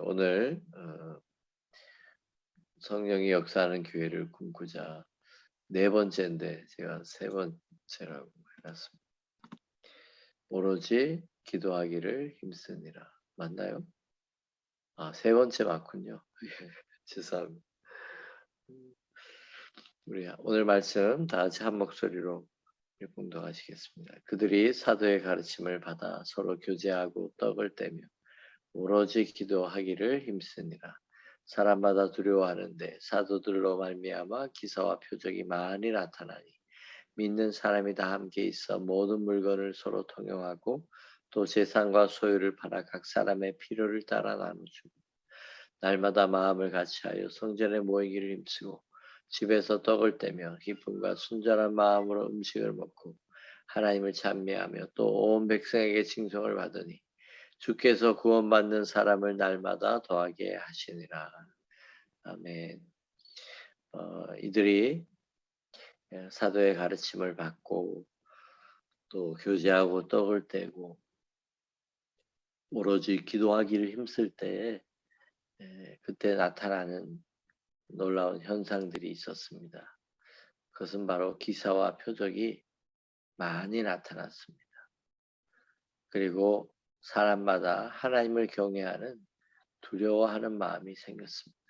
오늘 성령이 역사하는 교회를 꿈꾸자 네 번째인데 제가 세 번째라고 해놨습니다. 오로지 기도하기를 힘쓰니라. 맞나요? 세 번째 맞군요. 죄송합니다. 우리 오늘 말씀 다 같이 한 목소리로 봉독하시겠습니다. 그들이 사도의 가르침을 받아 서로 교제하고 떡을 떼며 오로지 기도하기를 힘쓰니라. 사람마다 두려워하는데 사도들로 말미암아 기사와 표적이 많이 나타나니 믿는 사람이 다 함께 있어 모든 물건을 서로 통용하고 또 재산과 소유를 팔아 각 사람의 필요를 따라 나누주고 날마다 마음을 같이하여 성전에 모이기를 힘쓰고 집에서 떡을 떼며 기쁨과 순전한 마음으로 음식을 먹고 하나님을 찬미하며 또 온 백성에게 칭송을 받으니 주께서 구원받는 사람을 날마다 더하게 하시니라. 아멘. 이들이 사도의 가르침을 받고 또 교제하고 떡을 떼고 오로지 기도하기를 힘쓸 때에 그때 나타나는 놀라운 현상들이 있었습니다. 그것은 바로 기사와 표적이 많이 나타났습니다. 그리고 사람마다 하나님을 경외하는 두려워하는 마음이 생겼습니다.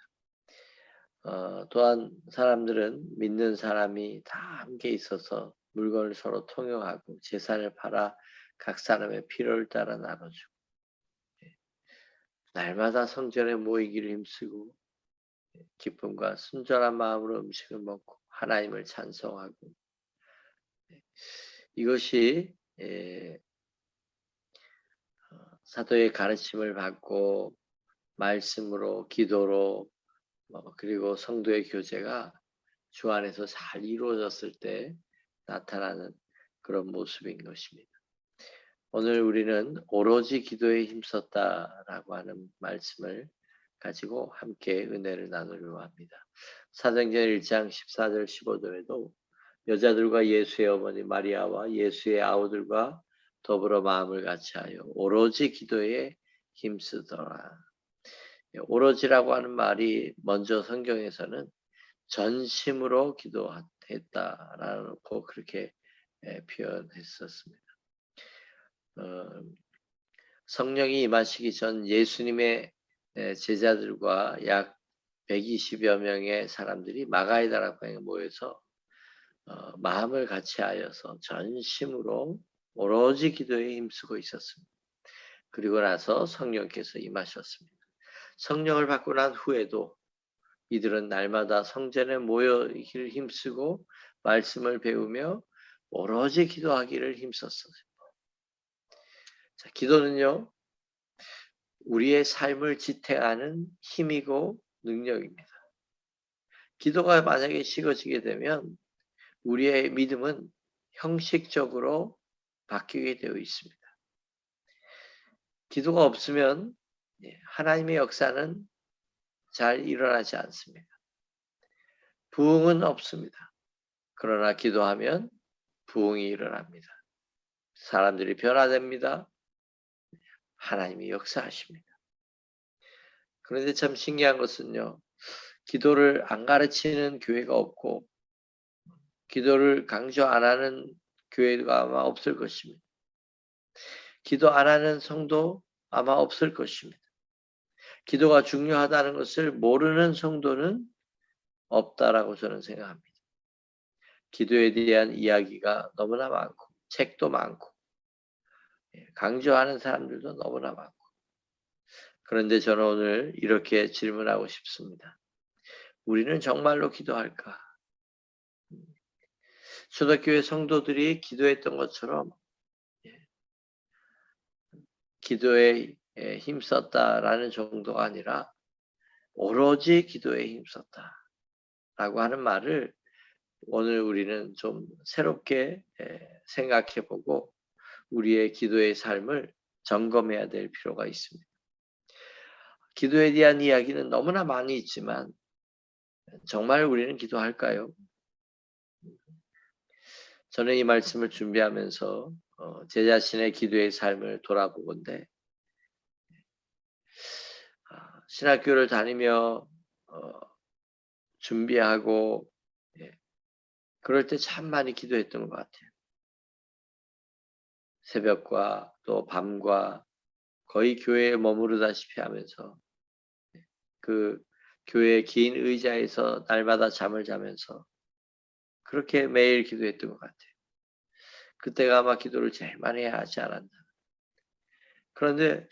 또한 사람들은 믿는 사람이 다 함께 있어서 물건을 서로 통용하고 재산을 팔아 각 사람의 필요를 따라 나눠주고 날마다 성전에 모이기를 힘쓰고 기쁨과 순전한 마음으로 음식을 먹고 하나님을 찬송하고 이것이 사도의 가르침을 받고 말씀으로 기도로 그리고 성도의 교제가 주 안에서 잘 이루어졌을 때 나타나는 그런 모습인 것입니다. 오늘 우리는 오로지 기도에 힘썼다라고 하는 말씀을 가지고 함께 은혜를 나누려고 합니다. 사도행전 1장 14절 15절에도 여자들과 예수의 어머니 마리아와 예수의 아우들과 더불어 마음을 같이하여 오로지 기도에 힘쓰더라. 오로지라고 하는 말이 먼저 성경에서는 전심으로 기도했다라고 그렇게 표현했었습니다. 성령이 임하시기 전 예수님의 제자들과 약 120여 명의 사람들이 마가이다라고 하는 모여서 마음을 같이하여서 전심으로 오로지 기도에 힘쓰고 있었습니다. 그리고 나서 성령께서 임하셨습니다. 성령을 받고 난 후에도 이들은 날마다 성전에 모여기를 힘쓰고 말씀을 배우며 오로지 기도하기를 힘썼어요. 자, 기도는요, 우리의 삶을 지탱하는 힘이고 능력입니다. 기도가 만약에 식어지게 되면 우리의 믿음은 형식적으로 바뀌게 되어 있습니다. 기도가 없으면 하나님의 역사는 잘 일어나지 않습니다. 부흥은 없습니다. 그러나 기도하면 부흥이 일어납니다. 사람들이 변화됩니다. 하나님이 역사하십니다. 그런데 참 신기한 것은요. 기도를 안 가르치는 교회가 없고 기도를 강조 안 하는 교회가 아마 없을 것입니다. 기도 안 하는 성도 아마 없을 것입니다. 기도가 중요하다는 것을 모르는 성도는 없다라고 저는 생각합니다. 기도에 대한 이야기가 너무나 많고 책도 많고 강조하는 사람들도 너무나 많고 그런데 저는 오늘 이렇게 질문하고 싶습니다. 우리는 정말로 기도할까? 초대교회 성도들이 기도했던 것처럼 기도에 힘썼다라는 정도가 아니라 오로지 기도에 힘썼다라고 하는 말을 오늘 우리는 좀 새롭게 생각해보고 우리의 기도의 삶을 점검해야 될 필요가 있습니다. 기도에 대한 이야기는 너무나 많이 있지만 정말 우리는 기도할까요? 저는 이 말씀을 준비하면서 제 자신의 기도의 삶을 돌아보건대 신학교를 다니며 준비하고 그럴 때 참 많이 기도했던 것 같아요. 새벽과 또 밤과 거의 교회에 머무르다시피 하면서 그 교회 긴 의자에서 날마다 잠을 자면서 그렇게 매일 기도했던 것 같아요. 그때가 아마 기도를 제일 많이 하지 않았나. 그런데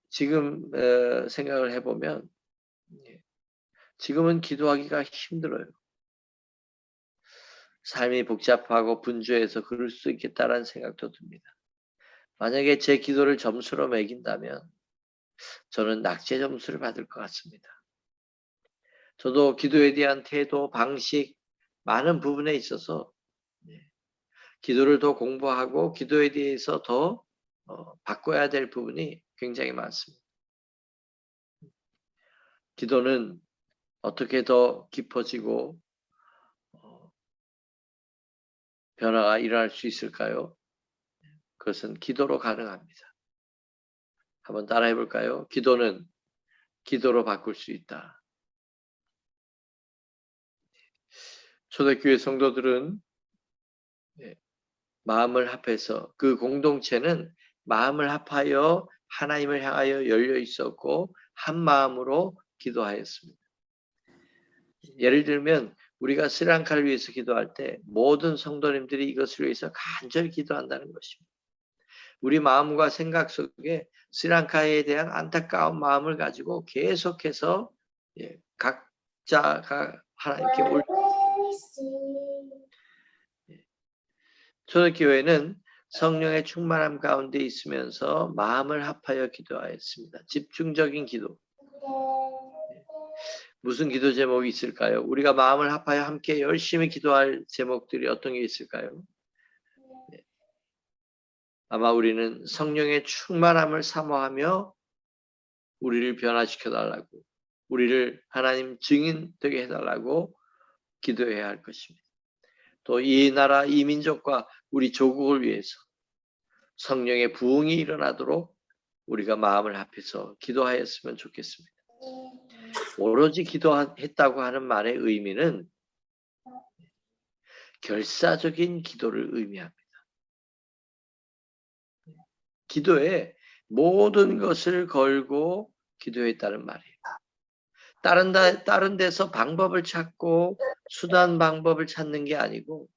지금 생각을 해보면 지금은 기도하기가 힘들어요. 삶이 복잡하고 분주해서 그럴 수 있겠다라는 생각도 듭니다. 만약에 제 기도를 점수로 매긴다면 저는 낙제 점수를 받을 것 같습니다. 저도 기도에 대한 태도, 방식, 많은 부분에 있어서 기도를 더 공부하고 기도에 대해서 더 바꿔야 될 부분이 굉장히 많습니다. 기도는 어떻게 더 깊어지고 변화가 일어날 수 있을까요? 그것은 기도로 가능합니다. 한번 따라해 볼까요? 기도는 기도로 바꿀 수 있다. 초대교회 성도들은 마음을 합해서 그 공동체는 마음을 합하여 하나님을 향하여 열려 있었고 한 마음으로 기도하였습니다. 예를 들면 우리가 스리랑카를 위해서 기도할 때 모든 성도님들이 이것을 위해서 간절히 기도한다는 것입니다. 우리 마음과 생각 속에 스리랑카에 대한 안타까운 마음을 가지고 계속해서 각자가 하나님께 초대교회는 성령의 충만함 가운데 있으면서 마음을 합하여 기도하였습니다. 집중적인 기도. 무슨 기도 제목이 있을까요? 우리가 마음을 합하여 함께 열심히 기도할 제목들이 어떤 게 있을까요? 아마 우리는 성령의 충만함을 사모하며 우리를 변화시켜 달라고, 우리를 하나님 증인 되게 해달라고 기도해야 할 것입니다. 또 이 나라, 이 민족과 우리 조국을 위해서 성령의 부흥이 일어나도록 우리가 마음을 합해서 기도하였으면 좋겠습니다. 오로지 기도했다고 하는 말의 의미는 결사적인 기도를 의미합니다. 기도에 모든 것을 걸고 기도했다는 말이에요. 다른 데서 방법을 찾고 수단 방법을 찾는 게 아니고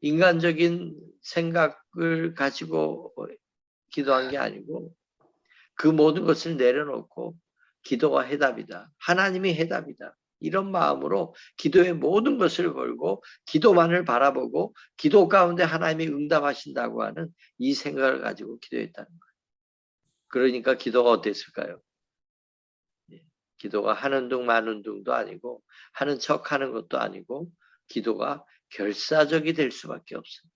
인간적인 생각을 가지고 기도한 게 아니고 그 모든 것을 내려놓고 기도가 해답이다. 하나님이 해답이다. 이런 마음으로 기도의 모든 것을 걸고 기도만을 바라보고 기도 가운데 하나님이 응답하신다고 하는 이 생각을 가지고 기도했다는 거예요. 그러니까 기도가 어땠을까요? 기도가 하는 둥 마는 둥도 아니고 하는 척 하는 것도 아니고 기도가 결사적이 될 수밖에 없습니다.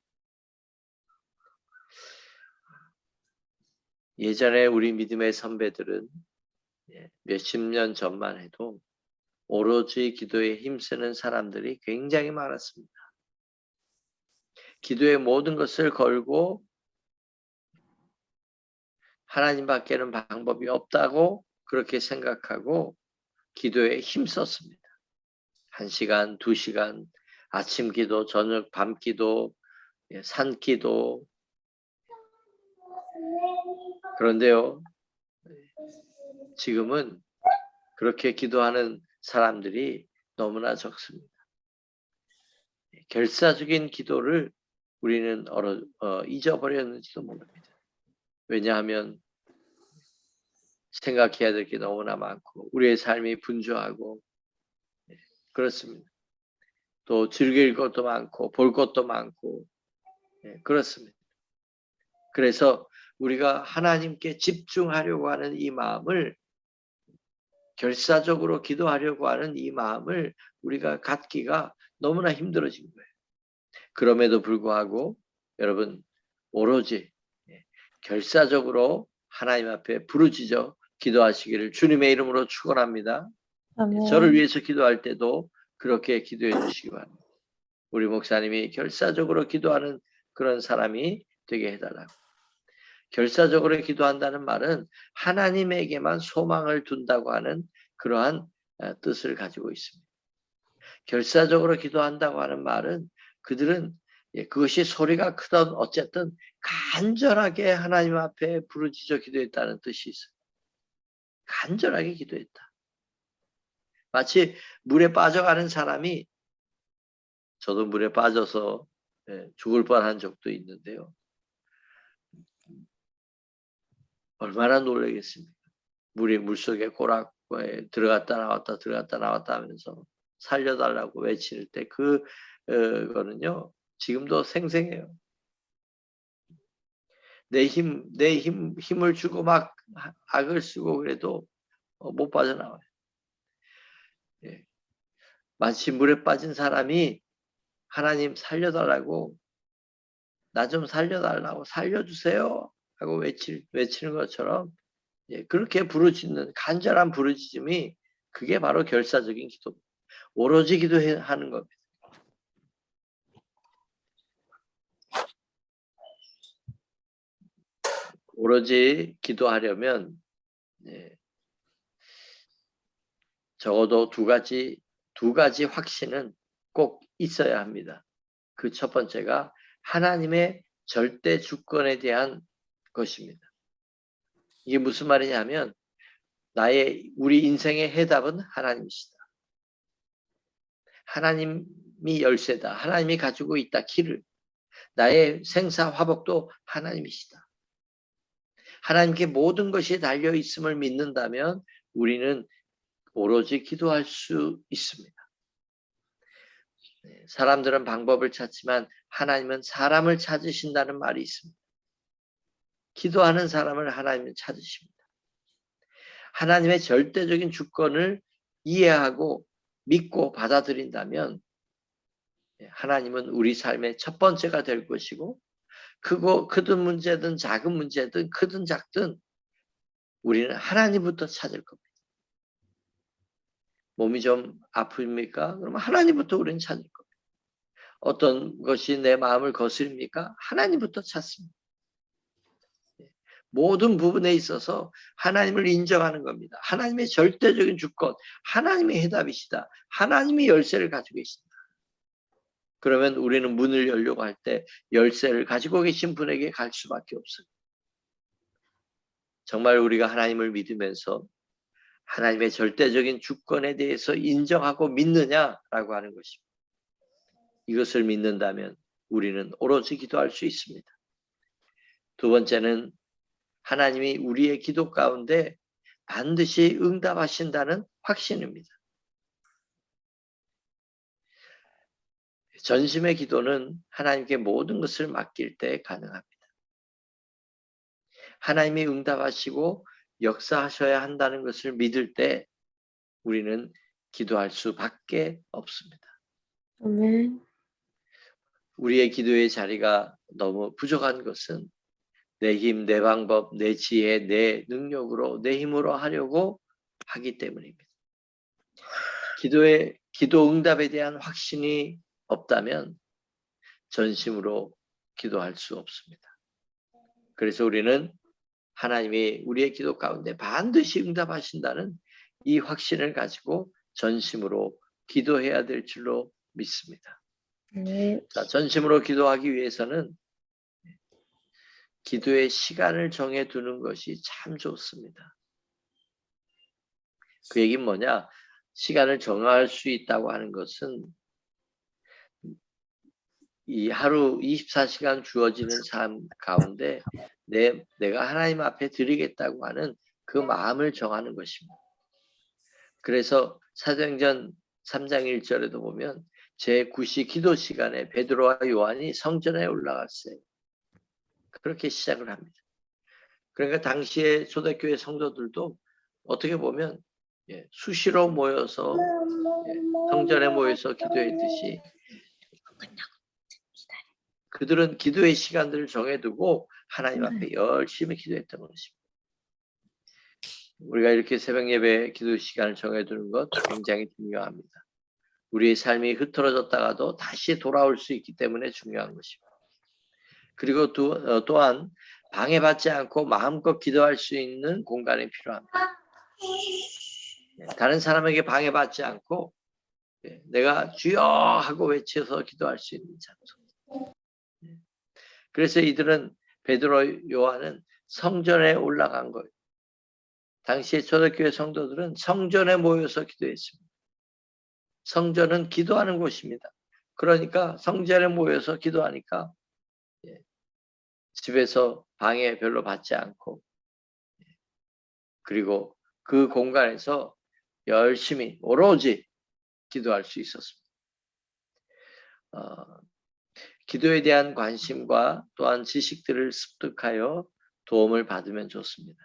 예전에 우리 믿음의 선배들은 몇십 년 전만 해도 오로지 기도에 힘쓰는 사람들이 굉장히 많았습니다. 기도의 모든 것을 걸고 하나님밖에는 방법이 없다고 그렇게 생각하고 기도에 힘썼습니다. 1시간, 2시간, 아침 기도, 저녁 밤 기도, 산 기도. 그런데요, 지금은 그렇게 기도하는 사람들이 너무나 적습니다. 결사적인 기도를 우리는 잊어버렸는지도 모릅니다. 왜냐하면 생각해야 될 게 너무나 많고 우리의 삶이 분주하고 그렇습니다. 또 즐길 것도 많고 볼 것도 많고 그렇습니다. 그래서 우리가 하나님께 집중하려고 하는 이 마음을 결사적으로 기도하려고 하는 이 마음을 우리가 갖기가 너무나 힘들어진 거예요. 그럼에도 불구하고 여러분 오로지 결사적으로 하나님 앞에 부르짖어 기도하시기를 주님의 이름으로 축원합니다. 저를 위해서 기도할 때도 그렇게 기도해 주시기 바랍니다. 우리 목사님이 결사적으로 기도하는 그런 사람이 되게 해달라고. 결사적으로 기도한다는 말은 하나님에게만 소망을 둔다고 하는 그러한 뜻을 가지고 있습니다. 결사적으로 기도한다고 하는 말은 그들은 그것이 소리가 크든 어쨌든 간절하게 하나님 앞에 부르짖어 기도했다는 뜻이 있어요. 간절하게 기도했다. 마치 물에 빠져가는 사람이, 저도 물에 빠져서 죽을 뻔한 적도 있는데요. 얼마나 놀라겠습니까? 물속에 고락 들어갔다 나왔다 들어갔다 나왔다 하면서 살려달라고 외칠 때 그거는요 지금도 생생해요. 내 힘을 주고 막 악을 쓰고 그래도 못 빠져나와요. 예. 마치 물에 빠진 사람이 하나님 살려달라고, 나 좀 살려달라고, 살려주세요 하고 외치는 것처럼 그렇게 부르짖는 간절한 부르짖음이 그게 바로 결사적인 기도, 오로지 기도하는 겁니다. 오로지 기도하려면 적어도 두 가지 확신은 꼭 있어야 합니다. 그 첫 번째가 하나님의 절대 주권에 대한 것입니다. 이게 무슨 말이냐면 우리 인생의 해답은 하나님이시다. 하나님이 열쇠다. 하나님이 가지고 있다. 키를. 나의 생사 화복도 하나님이시다. 하나님께 모든 것이 달려 있음을 믿는다면 우리는 오로지 기도할 수 있습니다. 사람들은 방법을 찾지만 하나님은 사람을 찾으신다는 말이 있습니다. 기도하는 사람을 하나님은 찾으십니다. 하나님의 절대적인 주권을 이해하고 믿고 받아들인다면 하나님은 우리 삶의 첫 번째가 될 것이고, 크든 문제든 작은 문제든 크든 작든 우리는 하나님부터 찾을 겁니다. 몸이 좀 아픕니까? 그러면 하나님부터 우리는 찾을 겁니다. 어떤 것이 내 마음을 거스립니까? 하나님부터 찾습니다. 모든 부분에 있어서 하나님을 인정하는 겁니다. 하나님의 절대적인 주권, 하나님의 해답이시다. 하나님이 열쇠를 가지고 계신다. 그러면 우리는 문을 열려고 할 때 열쇠를 가지고 계신 분에게 갈 수밖에 없어요. 정말 우리가 하나님을 믿으면서 하나님의 절대적인 주권에 대해서 인정하고 믿느냐라고 하는 것입니다. 이것을 믿는다면 우리는 오로지 기도할 수 있습니다. 두 번째는 하나님이 우리의 기도 가운데 반드시 응답하신다는 확신입니다. 전심의 기도는 하나님께 모든 것을 맡길 때 가능합니다. 하나님이 응답하시고 역사하셔야 한다는 것을 믿을 때 우리는 기도할 수밖에 없습니다. 아멘. 우리의 기도의 자리가 너무 부족한 것은 내 힘, 내 방법, 내 지혜, 내 능력으로, 내 힘으로 하려고 하기 때문입니다. 기도 응답에 대한 확신이 없다면 전심으로 기도할 수 없습니다. 그래서 우리는 하나님이 우리의 기도 가운데 반드시 응답하신다는 이 확신을 가지고 전심으로 기도해야 될 줄로 믿습니다. 네. 자, 전심으로 기도하기 위해서는 기도의 시간을 정해 두는 것이 참 좋습니다. 그 얘기는 뭐냐? 시간을 정할 수 있다고 하는 것은 이 하루 24시간 주어지는 삶 가운데 내가 하나님 앞에 드리겠다고 하는 그 마음을 정하는 것입니다. 그래서 사도행전 3장 1절에도 보면 제9시 기도 시간에 베드로와 요한이 성전에 올라갔어요. 그렇게 시작을 합니다. 그러니까 당시에 초대교회 성도들도 어떻게 보면 수시로 모여서 성전에 모여서 기도했듯이 그들은 기도의 시간들을 정해두고 하나님 앞에 열심히 기도했던 것입니다. 우리가 이렇게 새벽 예배 기도 시간을 정해두는 것 굉장히 중요합니다. 우리의 삶이 흐트러졌다가도 다시 돌아올 수 있기 때문에 중요한 것입니다. 그리고 또한 방해받지 않고 마음껏 기도할 수 있는 공간이 필요합니다. 다른 사람에게 방해받지 않고 내가 주여 하고 외쳐서 기도할 수 있는 장소. 그래서 이들은 베드로, 요한은 성전에 올라간 거예요. 당시에 초대교회 성도들은 성전에 모여서 기도했습니다. 성전은 기도하는 곳입니다. 그러니까 성전에 모여서 기도하니까 집에서 방해 별로 받지 않고, 그리고 그 공간에서 열심히 오로지 기도할 수 있었습니다. 기도에 대한 관심과 또한 지식들을 습득하여 도움을 받으면 좋습니다.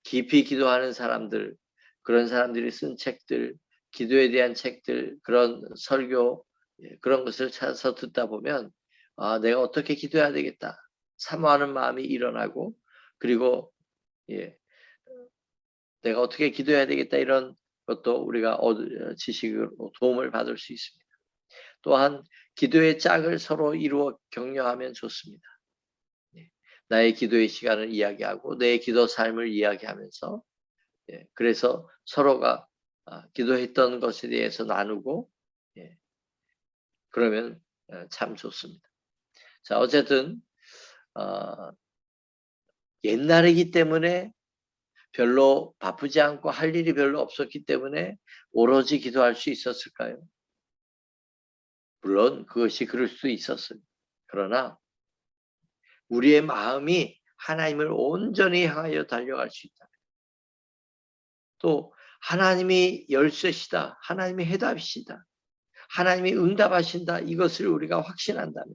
깊이 기도하는 사람들, 그런 사람들이 쓴 책들, 기도에 대한 책들, 그런 설교, 그런 것을 찾아서 듣다 보면 내가 어떻게 기도해야 되겠다 사모하는 마음이 일어나고, 그리고 내가 어떻게 기도해야 되겠다 이런 것도 우리가 지식으로 도움을 받을 수 있습니다. 또한 기도의 짝을 서로 이루어 격려하면 좋습니다. 나의 기도의 시간을 이야기하고 내 기도 삶을 이야기하면서, 그래서 서로가 기도했던 것에 대해서 나누고, 그러면 참 좋습니다. 자, 어쨌든 옛날이기 때문에 별로 바쁘지 않고 할 일이 별로 없었기 때문에 오로지 기도할 수 있었을까요? 물론 그것이 그럴 수 있었어요. 그러나 우리의 마음이 하나님을 온전히 향하여 달려갈 수 있다. 또 하나님이 열쇠시다. 하나님이 해답이시다. 하나님이 응답하신다. 이것을 우리가 확신한다면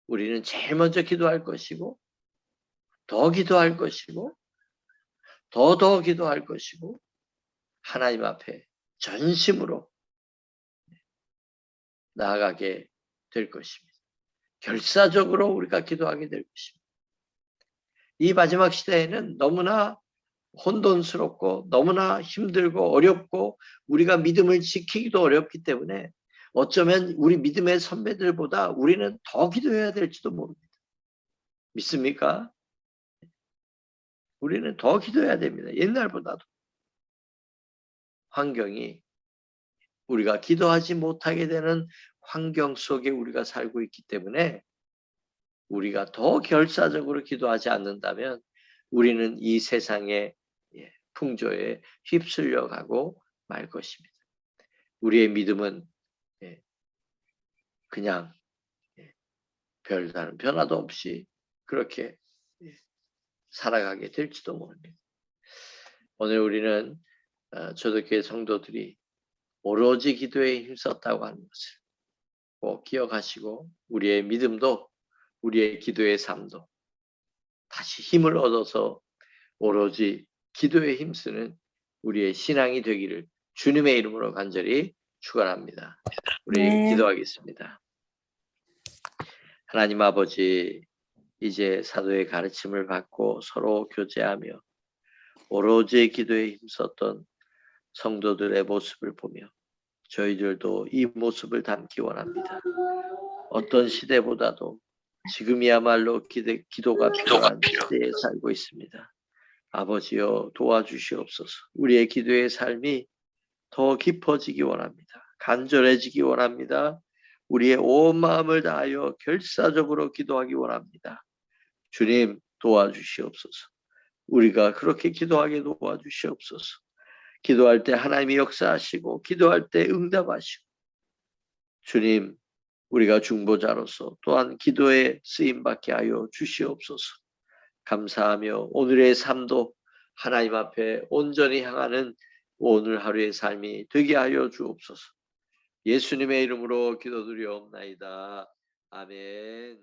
우리는 제일 먼저 기도할 것이고, 더 기도할 것이고, 더 기도할 것이고, 하나님 앞에 전심으로 나아가게 될 것입니다. 결사적으로 우리가 기도하게 될 것입니다. 이 마지막 시대에는 너무나 혼돈스럽고 너무나 힘들고 어렵고 우리가 믿음을 지키기도 어렵기 때문에 어쩌면 우리 믿음의 선배들보다 우리는 더 기도해야 될지도 모릅니다. 믿습니까? 우리는 더 기도해야 됩니다. 옛날보다도. 환경이 우리가 기도하지 못하게 되는 환경 속에 우리가 살고 있기 때문에 우리가 더 결사적으로 기도하지 않는다면 우리는 이 세상의 풍조에 휩쓸려 가고 말 것입니다. 우리의 믿음은 그냥 별다른 변화도 없이 그렇게 살아가게 될지도 모릅니다. 오늘 우리는 초대교회 성도들이 오로지 기도에 힘썼다고 하는 것을 꼭 기억하시고 우리의 믿음도 우리의 기도의 삶도 다시 힘을 얻어서 오로지 기도에 힘쓰는 우리의 신앙이 되기를 주님의 이름으로 간절히 축원합니다. 우리 네. 기도하겠습니다. 하나님 아버지, 이제 사도의 가르침을 받고 서로 교제하며 오로지 기도에 힘썼던 성도들의 모습을 보며 저희들도 이 모습을 담기 원합니다. 어떤 시대보다도 지금이야말로 기도가 필요한 시대에 살고 있습니다. 아버지여 도와주시옵소서. 우리의 기도의 삶이 더 깊어지기 원합니다. 간절해지기 원합니다. 우리의 온 마음을 다하여 결사적으로 기도하기 원합니다. 주님 도와주시옵소서. 우리가 그렇게 기도하게 도와주시옵소서. 기도할 때 하나님이 역사하시고 기도할 때 응답하시고, 주님 우리가 중보자로서 또한 기도에 쓰임받게 하여 주시옵소서. 감사하며 오늘의 삶도 하나님 앞에 온전히 향하는 오늘 하루의 삶이 되게 하여 주옵소서. 예수님의 이름으로 기도드리옵나이다. 아멘.